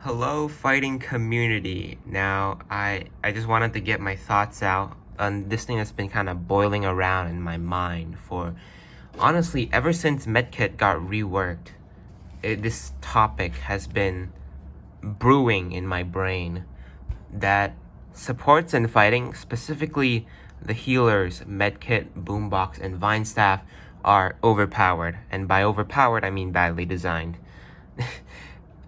Hello, fighting community. Now, I just wanted to get my thoughts out on this thing that's been kind of boiling around in my mind for, honestly, ever since Medkit got reworked. This topic has been brewing in my brain that supports and fighting, specifically the healers, Medkit, Boombox, and Vine Staff, are overpowered. And by overpowered, I mean badly designed.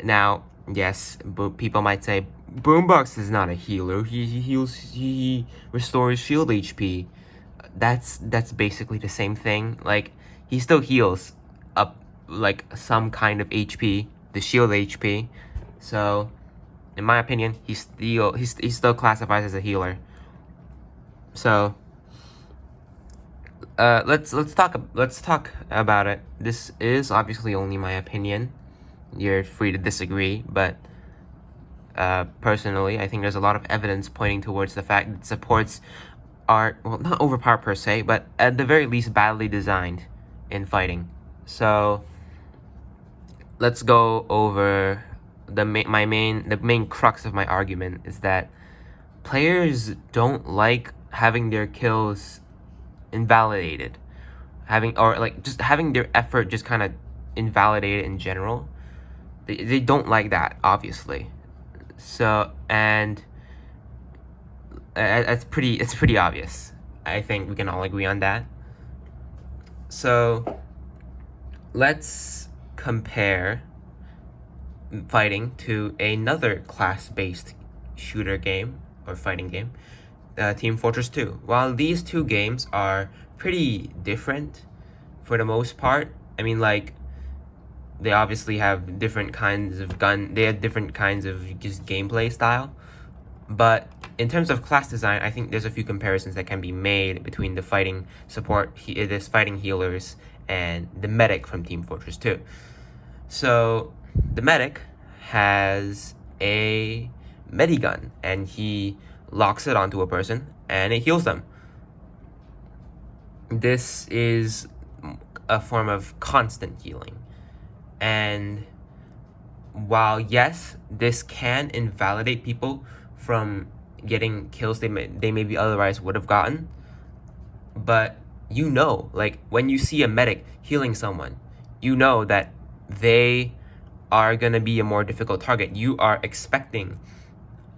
Now, yes, people might say, Boombox is not a healer. He restores shield HP. That's basically the same thing. Like, he still heals up, like, some kind of HP, the shield HP. So, in my opinion, he still classifies as a healer. So, let's talk about it. This is obviously only my opinion. You're free to disagree, but personally, I think there's a lot of evidence pointing towards the fact that supports are, well, not overpowered per se, but at the very least badly designed in fighting. So let's go over the main crux of my argument is that players don't like having their kills invalidated, having their effort just kind of invalidated in general. They don't like that, obviously. So, and it's pretty obvious. I think we can all agree on that. So, let's compare fighting to another class-based shooter game or fighting game, Team Fortress 2. While these two games are pretty different for the most part, I mean, like, they obviously have different kinds of they have different kinds of just gameplay style. But in terms of class design, I think there's a few comparisons that can be made between the fighting support, this fighting healers, and the medic from Team Fortress 2. So the medic has a medigun, and he locks it onto a person, and it heals them. This is a form of constant healing. And while yes, this can invalidate people from getting kills they maybe otherwise would have gotten, but like when you see a medic healing someone, you know that they are gonna be a more difficult target. You are expecting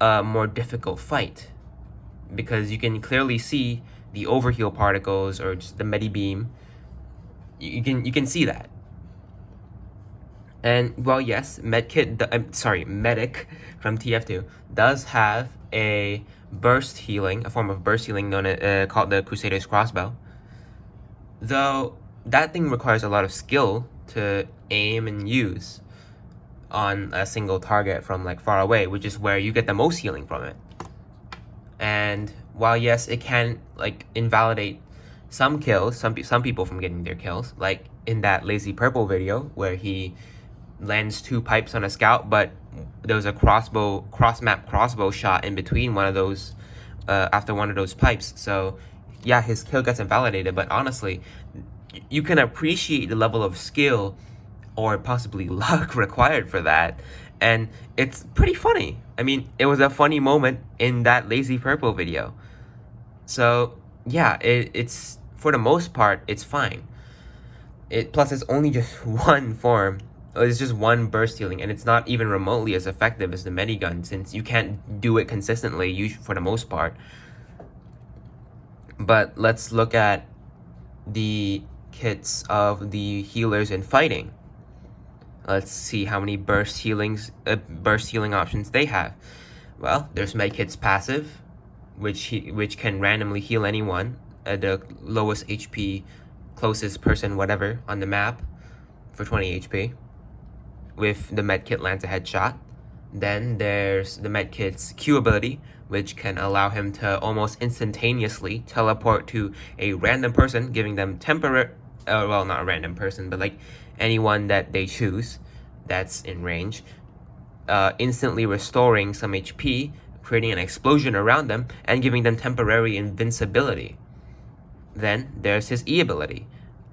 a more difficult fight because you can clearly see the overheal particles or just the medi beam. You can see that. And while yes, Medic from TF2 does have a burst healing, a form of burst healing known as, called the Crusader's Crossbow, though that thing requires a lot of skill to aim and use on a single target from like far away, which is where you get the most healing from it. And while yes, it can like invalidate some kills, some people from getting their kills, like in that Lazy Purple video where he lands 2 pipes on a scout, but there was a cross-map crossbow shot in between one of those, after one of those pipes. So yeah, his kill gets invalidated, but honestly, you can appreciate the level of skill or possibly luck required for that. And it's pretty funny. I mean, it was a funny moment in that Lazy Purple video. So yeah, it's for the most part, it's fine. Plus it's only just one form. It's just one burst healing, and it's not even remotely as effective as the medigun, since you can't do it consistently for the most part. But let's look at the kits of the healers in fighting. Let's see how many burst healing options they have. Well, there's Medkit's passive, which can randomly heal anyone at the lowest HP, closest person, whatever, on the map for 20 HP. With the Medkit lands a headshot. Then there's the Medkit's Q ability, which can allow him to almost instantaneously teleport to a random person, giving them well, not a random person, but like anyone that they choose that's in range, instantly restoring some HP, creating an explosion around them, and giving them temporary invincibility. Then there's his E ability,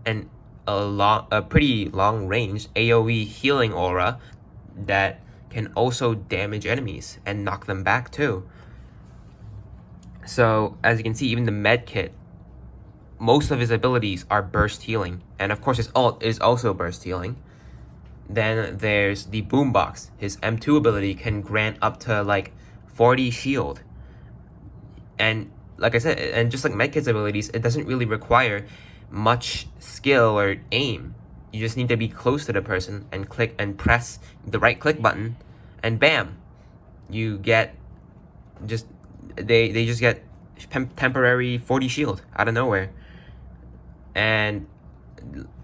and a pretty long range AoE healing aura that can also damage enemies and knock them back too. So as you can see, even the med kit, most of his abilities are burst healing, and of course his ult is also burst healing. Then there's the boombox. His M2 ability can grant up to like 40 shield, and like I said, and just like medkit's abilities, it doesn't really require much skill or aim. You just need to be close to the person and click and press the right click button, and bam, you get just they just get temporary 40 shield out of nowhere. And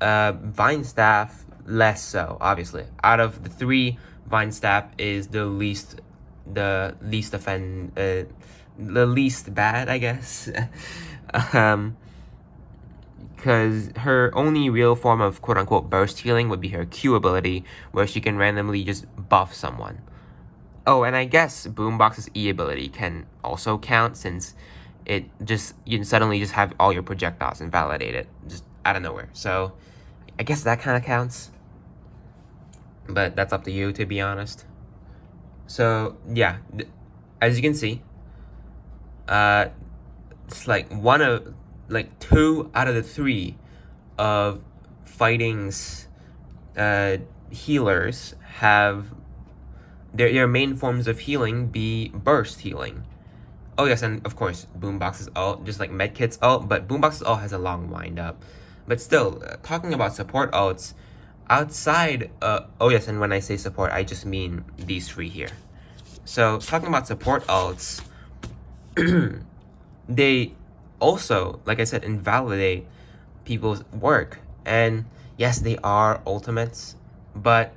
Vine Staff less so, obviously. Out of the three, Vine Staff is the least bad, I guess. Because her only real form of quote-unquote burst healing would be her Q ability, where she can randomly just buff someone. Oh, and I guess Boombox's E ability can also count, since it just, you can suddenly just have all your projectiles invalidated just out of nowhere. So I guess that kind of counts, but that's up to you, to be honest. So yeah, as you can see, it's like two out of the three of fighting's healers have their main forms of healing be burst healing. Oh yes, and of course Boombox's ult, just like Medkit's ult, but Boombox's ult has a long wind up. But still, talking about support ults, outside oh yes, and when I say support, I just mean these three here. So talking about support ults, they also, like I said, invalidate people's work. And yes, they are ultimates, but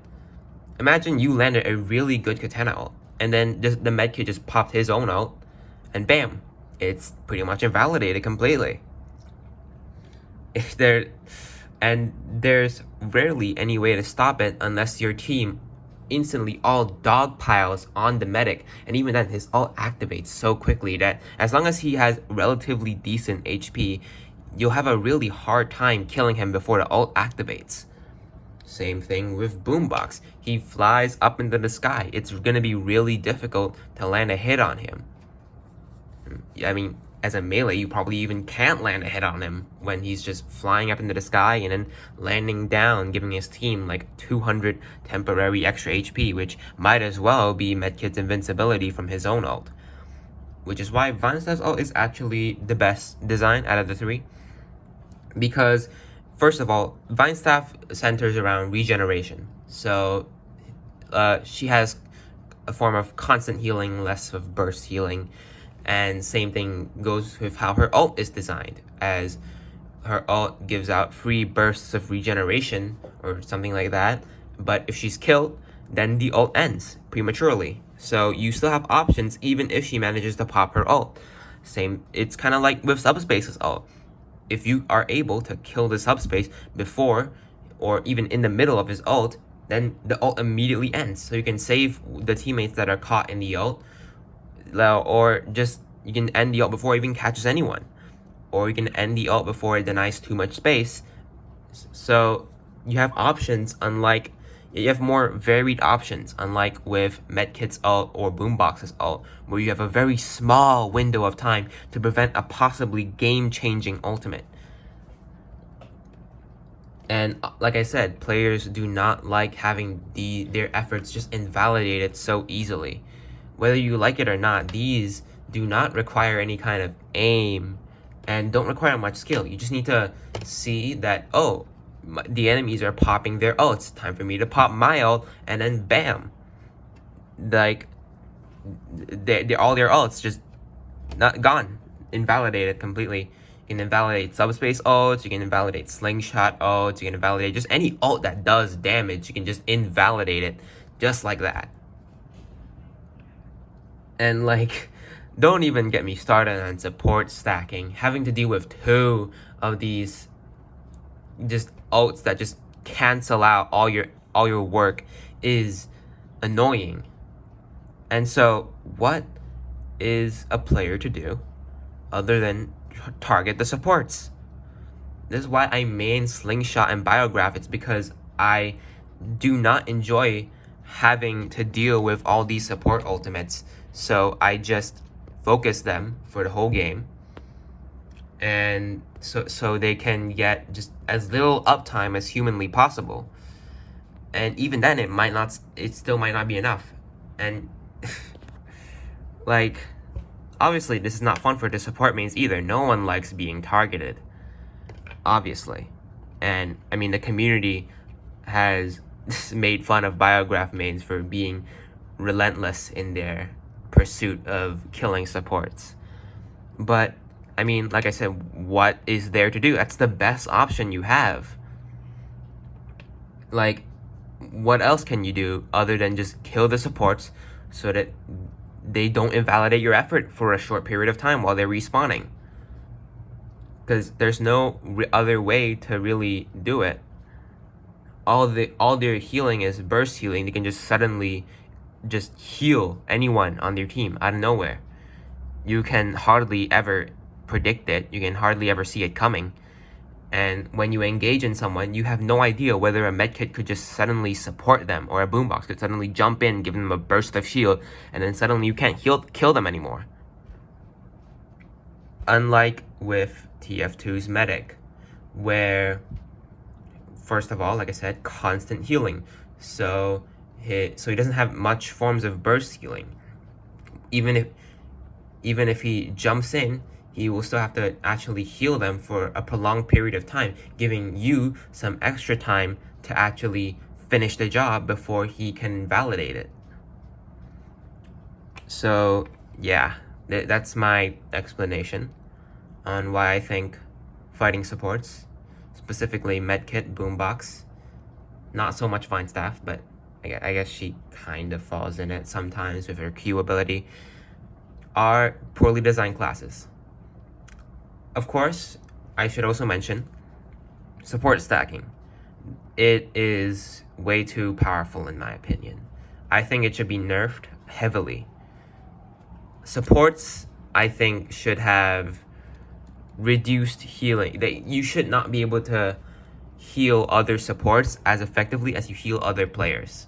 imagine you landed a really good Katana ult, and then the medkit just popped his own ult, and bam, it's pretty much invalidated completely. There's rarely any way to stop it unless your team instantly all dogpiles on the medic, and even then his ult activates so quickly that as long as he has relatively decent HP, you'll have a really hard time killing him before the ult activates. Same thing with Boombox. He flies up into the sky. It's gonna be really difficult to land a hit on him. I mean, as a melee, you probably even can't land a hit on him when he's just flying up into the sky and then landing down, giving his team like 200 temporary extra HP, which might as well be Medkit's invincibility from his own ult. Which is why Vinestaff's ult is actually the best design out of the three. Because, first of all, Vinestaff centers around regeneration. So, she has a form of constant healing, less of burst healing. And same thing goes with how her ult is designed, as her ult gives out free bursts of regeneration or something like that, but if she's killed, then the ult ends prematurely. So you still have options even if she manages to pop her ult. It's kind of like with Subspace's ult. If you are able to kill the Subspace before or even in the middle of his ult, then the ult immediately ends. So you can save the teammates that are caught in the ult, or just you can end the ult before it even catches anyone, or you can end the ult before it denies too much space. So you have options, you have more varied options, unlike with Medkit's ult or Boombox's ult, where you have a very small window of time to prevent a possibly game-changing ultimate. And like I said, players do not like having their efforts just invalidated so easily. Whether you like it or not, these do not require any kind of aim and don't require much skill. You just need to see that, oh, the enemies are popping their ults. Time for me to pop my ult, and then bam. Like, all their ults just not gone. Invalidated completely. You can invalidate Subspace ults, you can invalidate Slingshot ults, you can invalidate just any ult that does damage. You can just invalidate it just like that. And like, don't even get me started on support stacking. Having to deal with two of these just ults that just cancel out all your work is annoying. And so what is a player to do other than target the supports? This is why I main Slingshot and Biograph. It's because I do not enjoy having to deal with all these support ultimates. So I just focus them for the whole game, and so they can get just as little uptime as humanly possible. And even then, it still might not be enough. And like, obviously this is not fun for the support mains either. No one likes being targeted, obviously. And I mean, the community has made fun of Biograph mains for being relentless in their pursuit of killing supports. But I mean, like I said, what is there to do? That's the best option you have. Like, what else can you do other than just kill the supports so that they don't invalidate your effort for a short period of time while they're respawning? Because there's no other way to really do it. All their healing is burst healing. They can just suddenly just heal anyone on their team out of nowhere. You can hardly ever predict it. You can hardly ever see it coming. And when you engage in someone, you have no idea whether a medkit could just suddenly support them, or a boombox could suddenly jump in, give them a burst of shield, and then suddenly you can't kill them anymore. Unlike with TF2's medic, where, first of all, like I said, constant healing. So he doesn't have much forms of burst healing. Even if he jumps in, he will still have to actually heal them for a prolonged period of time, giving you some extra time to actually finish the job before he can validate it. So yeah, that's my explanation on why I think fighting supports, specifically medkit, boombox, not so much Vine Staff, but I guess she kind of falls in it sometimes with her Q ability, are poorly designed classes. Of course, I should also mention support stacking. It is way too powerful in my opinion. I think it should be nerfed heavily. Supports, I think, should have reduced healing. You should not be able to heal other supports as effectively as you heal other players.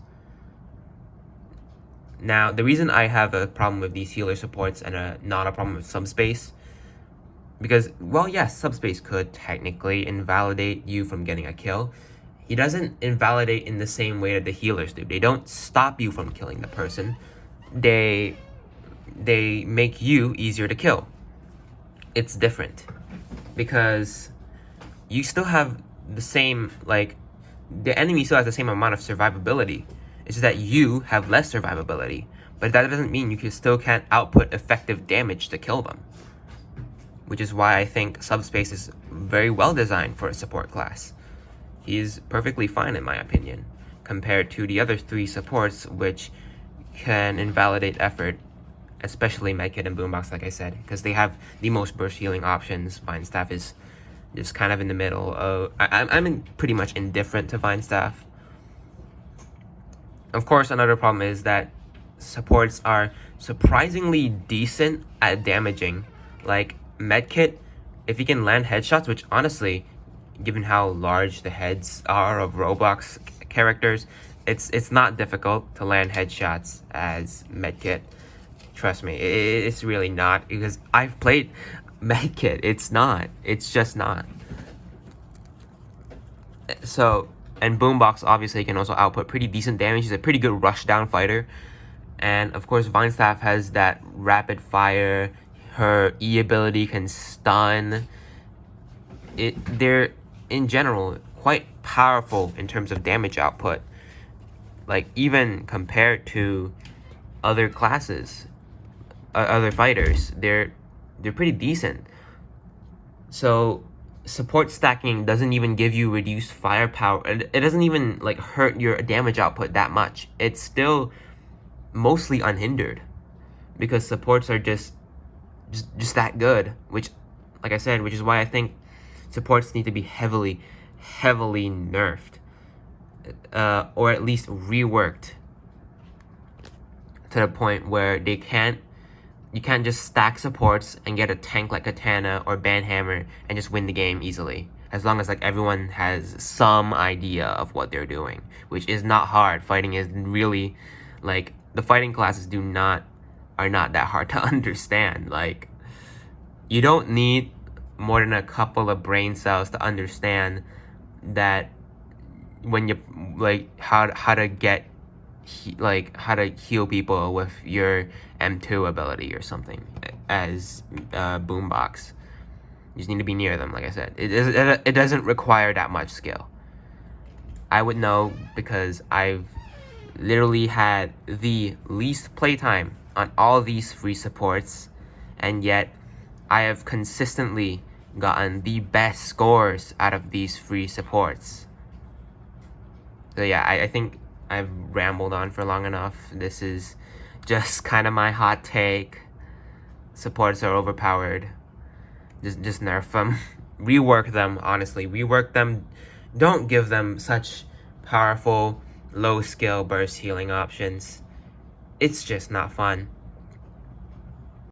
Now, the reason I have a problem with these healer supports and not a problem with subspace, because, well, yes, subspace could technically invalidate you from getting a kill. He doesn't invalidate in the same way that the healers do. They don't stop you from killing the person. They make you easier to kill. It's different, because you still have the same, like, the enemy still has the same amount of survivability. It's just that you have less survivability. But that doesn't mean you still can't output effective damage to kill them. Which is why I think subspace is very well designed for a support class. He's perfectly fine in my opinion, compared to the other three supports, which can invalidate effort, especially medkit and boombox, like I said, because they have the most burst healing options. Vine Staff is just kind of in the middle of... I'm pretty much indifferent to Vine Staff. Of course, another problem is that supports are surprisingly decent at damaging. Like medkit, if you can land headshots, which honestly, given how large the heads are of Roblox characters, it's not difficult to land headshots as medkit. Trust me, it's really not, because I've played medkit. It's just not. So, and boombox obviously can also output pretty decent damage. He's a pretty good rushdown fighter. And of course, Vine Staff has that rapid fire. Her E ability can stun. They're, in general, quite powerful in terms of damage output. Like, even compared to other classes, other fighters, they're pretty decent. So, support stacking doesn't even give you reduced firepower. It doesn't even, like, hurt your damage output that much. It's still mostly unhindered, because supports are just that good, which, like I said, which is why I think supports need to be heavily nerfed, or at least reworked to the point where you can't just stack supports and get a tank like Katana or Banhammer and just win the game easily. as long as like everyone has some idea of what they're doing, which is not hard. Fighting is really like the fighting classes are not that hard to understand. Like you don't need more than a couple of brain cells to understand that when you like how to get how to heal people with your M2 ability or something as boombox. You just need to be near them, like I said. It doesn't require that much skill. I would know because I've literally had the least playtime on all these free supports, and yet I have consistently gotten the best scores out of these free supports. So yeah, I think I've rambled on for long enough. This is just kind of my hot take. Supports are overpowered. Just nerf them. Rework them, honestly. Rework them. Don't give them such powerful, low skill burst healing options. It's just not fun.